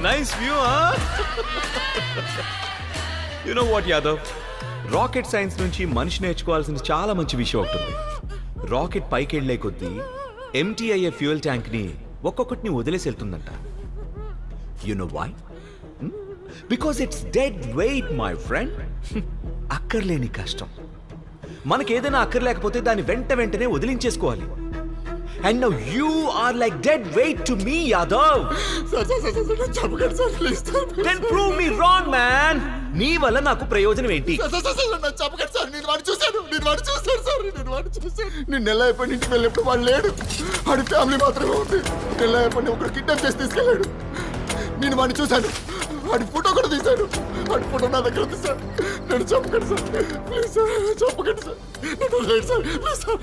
Nice view. You know what Yadav, rocket science నుంచి మనిషి నేర్చుకోవాల్సిన చాలా మంచి విషయం ఒకటి ఉంది. రాకెట్ పైకి వెళ్లే కొద్దీ ఎంటీ అయ్యే ఫ్యూయల్ ట్యాంక్ ని ఒక్కొక్కటిని వదిలేసి వెళ్తుందంట. You know why? Because it's dead weight my friend. అక్కర్లేని కష్టం. మనకేదైనా అక్కర్లేకపోతే దాన్ని వెంటనే వదిలించేసుకోవాలి. And now you are like dead weight to me, Yadav. Sir, please. Then prove me wrong, man. నీ వల్ల నాకు ప్రయోజనం ఏంటి? నేను నెల అయిపోయి ఇంటికి వెళ్ళినప్పుడు వాడు లేడు. వాడి ఫ్యామిలీ మాత్రమే ఉంది. నెల అయిపోయి ఒకడు కిడ్నాప్ చేసి తీసుకెళ్ళాడు. నేను వాడిని చూశాను. వాడి ఫోటో కూడా తీశాడు. వాడి ఫోటో నా దగ్గర ఉంది సార్. నేను చెప్పకండి సార్, ప్లీజ్ సార్, చెప్పకండి సార్. నన్ను వదిలేండి sir, please sir,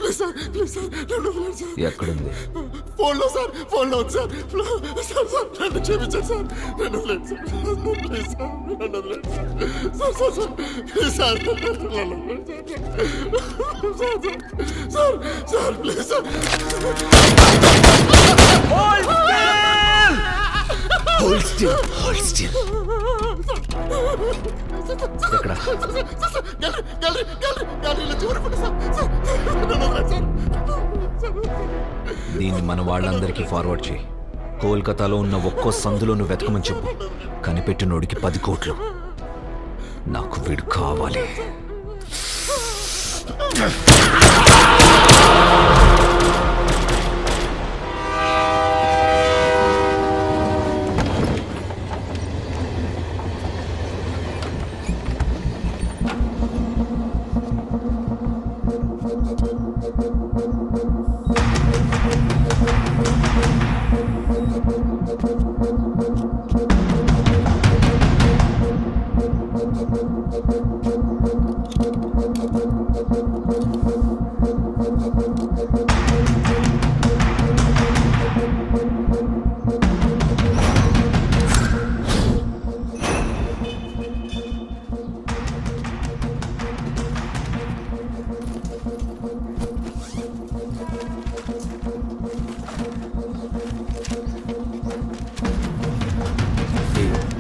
please sir, please sir, నన్ను వదిలేండి సార్. ఎక్కడుంది? ఫోన్లో సార్, ఫోన్లో ఉంది సార్. సార్ సార్ నన్ను క్షమించండి సార్, నన్ను వదిలేండి సార్, ప్లీజ్ సార్, నన్ను వదిలేండి sir. Sir sir please sir, నన్ను వదిలేండి sir. Sir sir please sir. Hold still. Hold still. ఎక్కడ? దీన్ని మన వాళ్ళందరికీ ఫార్వర్డ్ చేయి. కోల్కతాలో ఉన్న ఒక్కో సందులోను వెతకమని చెప్పు. కనిపెట్టినోడికి 10 కోట్లు. నాకు వీడు కావాలి.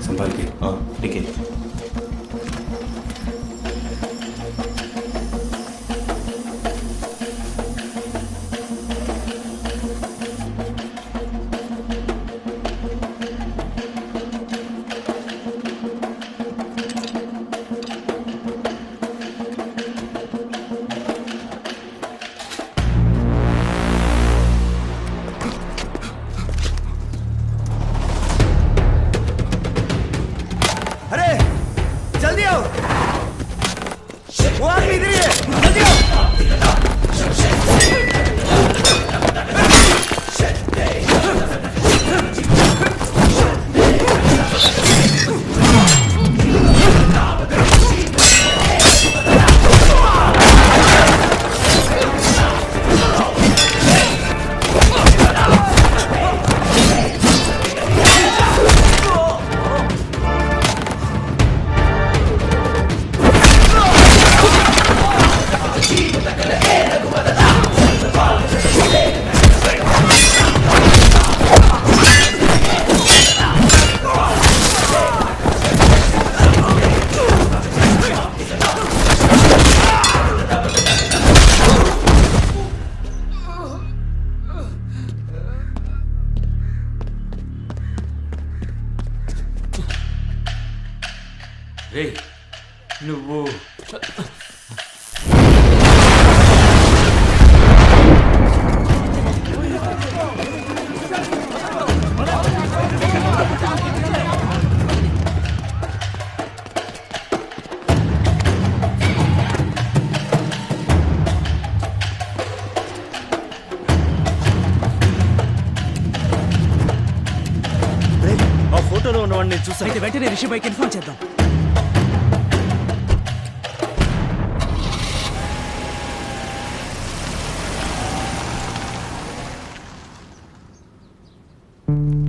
संभाल के. हाँ ठीक है. రే నువ్వు ఆ ఫోటోలో ఉన్నవాడిని చూసా. అయితే వెంటనే రిషి బైక్ ఇన్ఫార్మ్ చేద్దాం.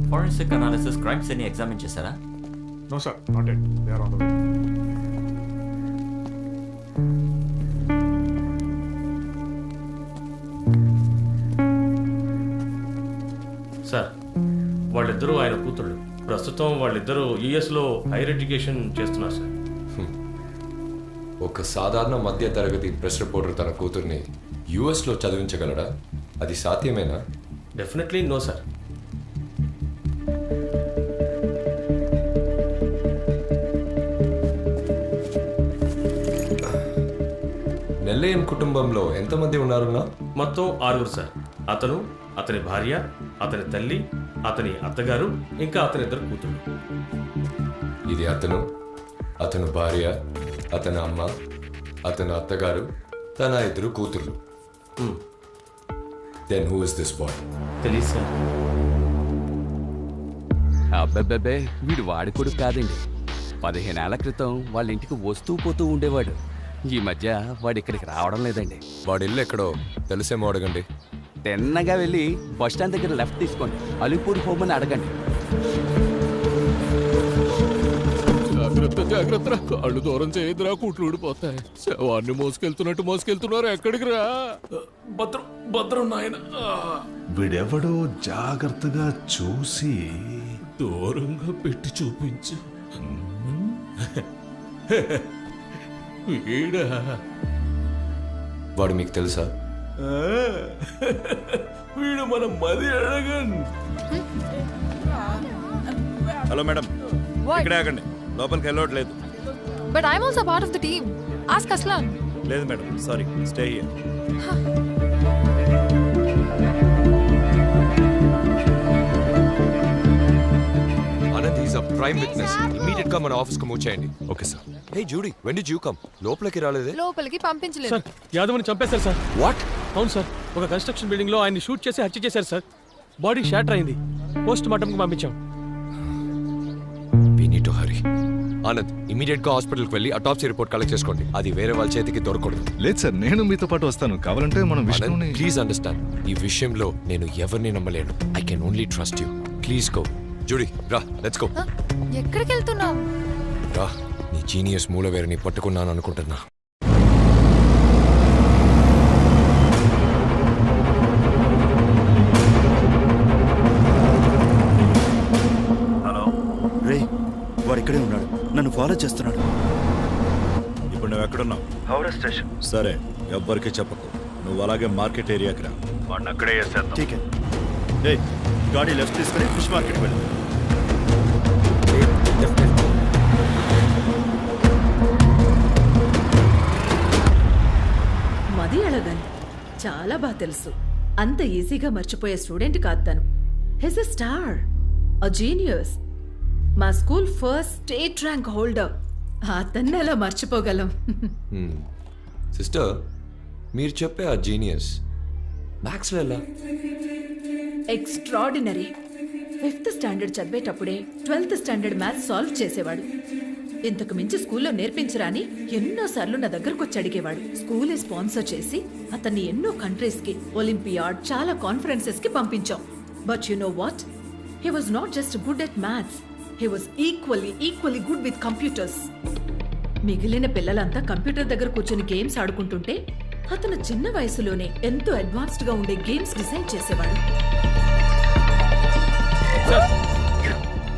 ఫోరెన్సిక్ అనాలిసిస్ క్రైమ్స్ అని ఎగ్జామిన్ చేశారా? No sir, not yet. They are on the way. Sir వాళ్ళిద్దరూ ఆయన కూతుళ్ళు. ప్రస్తుతం వాళ్ళిద్దరూ యుఎస్లో హైయర్ ఎడ్యుకేషన్ చేస్తున్నారు సార్. ఒక సాధారణ మధ్య తరగతి ప్రెస్ రిపోర్టర్ తన కూతుర్ని యుఎస్లో చదివించగలడా? అది సాధ్యమేనా? Definitely no sir. నెల్లయం కుటుంబంలో ఎంతమంది ఉన్నారున్నా? మొత్తం 6 సార్. అతను, అతని భార్య, అతని తల్లి, అతని అత్తగారు, ఇంకా అతని 2 కూతురు. ఇది అతను భార్య, అతని అమ్మ, అతని అత్తగారు, తన 2 కూతుర్లు. Then who is this boy? తెలీదు సార్. అబ్బబ్బబ్బే, వీడు వాడి కొడుకు కాదండి. 15 ఏళ్ల క్రితం వాళ్ళ ఇంటికి వస్తూ పోతూ ఉండేవాడు. ఈ మధ్య వాడు ఇక్కడికి రావడం లేదండి. వాడి ఇల్లు ఎక్కడో తెలిసేమో అడగండి. తిన్నగా వెళ్ళి బస్ స్టాండ్ దగ్గర లెఫ్ట్ తీసుకోండి. అలీపూర్ హోమ్ అని అడగండి. జాగ్రత్త కాళ్ళు దూరం చేయదురా, కుట్లు ఊడిపోతాయి. శవాన్ని మోసుకెళ్తున్నారు. ఎక్కడికి రా? భద్రం నాయన. వీడెవడో జాగ్రత్తగా చూసి దూరంగా పెట్టి చూపించు. వీడా? వాడు మీకు తెలుసా? వీడు మన మది అడగండి. హలో మేడం, ఇక్కడే ఆగండి, లోపలికి వెళ్ళట్లేదు. But I'm also part of the team. Ask Aslan. లేదు madam, sorry, stay here. Anand is a prime witness. Immediate గా మన ఆఫీస్ కు మూవ్ చేయండి. Okay sir. Hey Judy, when did you come? లోపలికి రాలేదే? లోపలికి పంపించలేదు. సార్, యాదవ్ని చంపేశారు సార్. వాట్? అవును సార్, ఒక కన్స్ట్రక్షన్ బిల్డింగ్ లో ఆయన్ని షూట్ చేసి హత్య చేశారు సార్. బాడీ షాటర్ అయింది. పోస్ట్ మార్టం కి పంపించాం. We need to hurry. Anand, immediate గా హాస్పిటల్కి వెళ్ళి అటాప్సీ రిపోర్ట్ కలెక్ట్ చేసుకోండి. అది వేరే వాళ్ళ చేతికి దొరకకూడదు. లేదు సార్, నేను మీతో పాటు వస్తాను. కావాలంటే మనం విష్ణుని. ప్లీజ్ అండర్స్టాండ్, ఈ విషయంలో నేను ఎవరిని నమ్మలేను. I can only trust you. Please go. Judy, రా, లెట్స్ గో. ఎక్కడికి వెళ్తున్నావు? రా, నీ జీనియస్ మూలవేరుని పట్టుకున్నాను అనుకుంటున్నా. రే, వాడు ఇక్కడే ఉన్నాడు, నన్ను ఫాలో చేస్తున్నాడు. ఇప్పుడు నువ్వు ఎక్కడున్నావు? హౌరా స్టేషన్. సరే, ఎవ్వరికి చెప్పకు. నువ్వు అలాగే మార్కెట్ ఏరియాకి రా. వాడిని అక్కడే చేసేద్దాం. ఠీకే. రే, గాడి లెఫ్ట్ తీసుకొని ఫిష్ మార్కెట్కి వెళ్ళు. మది అళగన్ చాలా బాగా తెలుసు. అంత ఈజీగా మర్చిపోయే స్టూడెంట్ కాదు తను. He's a star, a genius, మా school first state rank holder. అతన్ని ఎలా మర్చిపోగలం? సిస్టర్, మీరు చెప్పే ఆ జీనియస్ మ్యాథ్స్లో ఎలా? ఎక్స్ట్రాడినరీ. 5th స్టాండర్డ్ చదివేటప్పుడే 12th స్టాండర్డ్ మ్యాథ్స్ సాల్వ్ చేసేవాడు. ఇంతకు మించి స్కూల్లో నేర్పించరాని ఎన్నోసార్లు నా దగ్గరకు వచ్చి అడిగేవాడు. స్కూలే స్పాన్సర్ చేసి అతన్ని ఎన్నో కంట్రీస్ కి, ఒలింపియాడ్, చాలా కాన్ఫరెన్సెస్ కి పంపించాం. But you know what? He was not just good at maths, he was equally good with computers. మిగిలిన పిల్లలంతా కంప్యూటర్ దగ్గర కూర్చొని గేమ్స్ ఆడుకుంటుంటే అతను చిన్న వయసులోనే ఎంతో అడ్వాన్స్డ్ గా ఉండే గేమ్స్ డిజైన్ చేసేవాడు.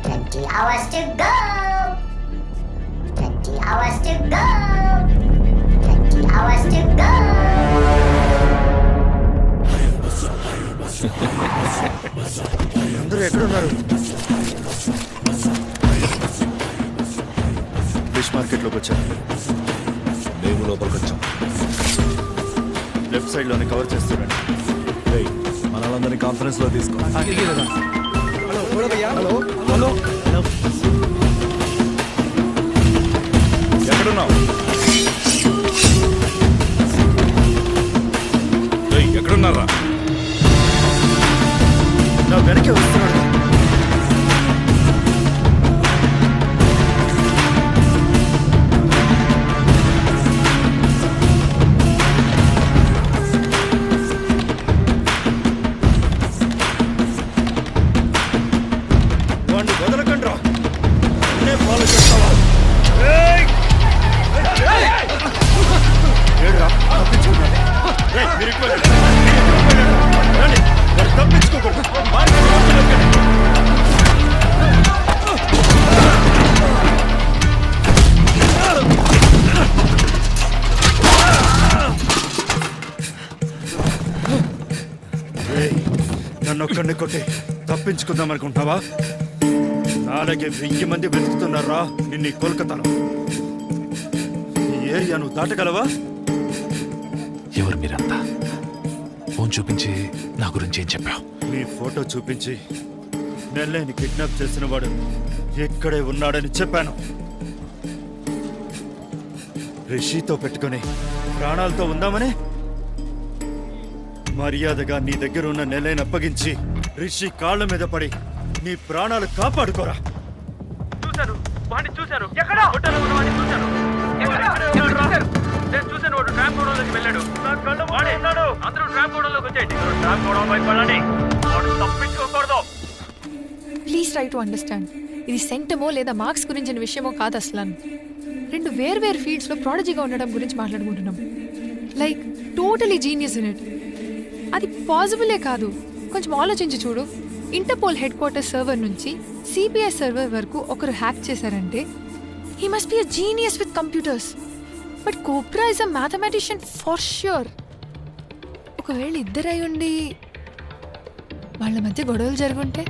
20 hours to go. 20 hours to go. 20 hours to go. అందరూ ఎక్కడున్నారు? ఫిష్ మార్కెట్లోకి వచ్చాను. మేము లోపలికి వచ్చాం. లెఫ్ట్ సైడ్ లోనే కవర్ చేస్తున్నాడు. మన వాళ్ళందరినీ కాన్ఫరెన్స్ లో తీసుకో. హలో, ఎక్కడున్నావు? ఎక్కడున్నారా? నా వెనకే వస్తున్నాడు. వాడిని వదలకండి రా. అన్నే ఫాలో చేస్తావా? ఏడురా, తప్పించుకున్నాడు. మీరు ఎక్కువ తప్పించుకోకూడదు. నన్ను ఒక్కడిని కొట్టి తప్పించుకుందాం అనుకుంటున్నావా? నాలాగే 1000 మంది వెతుకుతున్నారా నిన్ను కోల్కతాలో. ఈ ఏరియా నువ్వు దాటగలవా? ఎవరు మీరంతా? ఫోన్ చూపించి నా గురించి ఏం చెప్పావు? నీ ఫోటో చూపించి నెల్లేని కిడ్నాప్ చేసిన వాడు ఎక్కడే ఉన్నాడని చెప్పాను. రిషితో పెట్టుకొని ప్రాణాలతో ఉందామని మర్యాదగా నీ దగ్గర ఉన్న నెలైన అప్పగించి రిషి కాళ్ళ మీద పడి నీ ప్రాణాలు కాపాడుకోరా. చూశాను, వాడిని చూశాను. ఎక్కడ హోటల్లో ఉన్న వాడిని చూశాను. నేను చూశాను, వాడు ట్రాప్ గోడౌన్లోకి వెళ్ళాడు. వాడే ఉన్నాడు. అందరూ ట్రాప్ గోడౌన్లోకి వచ్చేయండి. ట్రాప్ గోడౌన్ వైపు వెళ్ళండి. వాడు తప్పించుకోకూడదు. Please try to understand. ఇది సెంటమో లేదా మార్క్స్ గురించిన విషయమో కాదు అస్లాన్. 2 వేర్వేరు ఫీల్డ్స్లో ప్రాడజీగా ఉండడం గురించి మాట్లాడుకుంటున్నాం. Like totally genius in it. అది పాసిబులే కాదు. కొంచెం ఆలోచించి చూడు. ఇంటర్పోల్ హెడ్ క్వార్టర్స్ సర్వర్ నుంచి సిబిఐ సర్వర్ వరకు ఒకరు హ్యాక్ చేశారంటే he must be a genius with computers. But cobra is a mathematician for sure. ఒకవేళ ఇద్దరై ఉండి వాళ్ళ మధ్య గొడవలు జరుగుంటే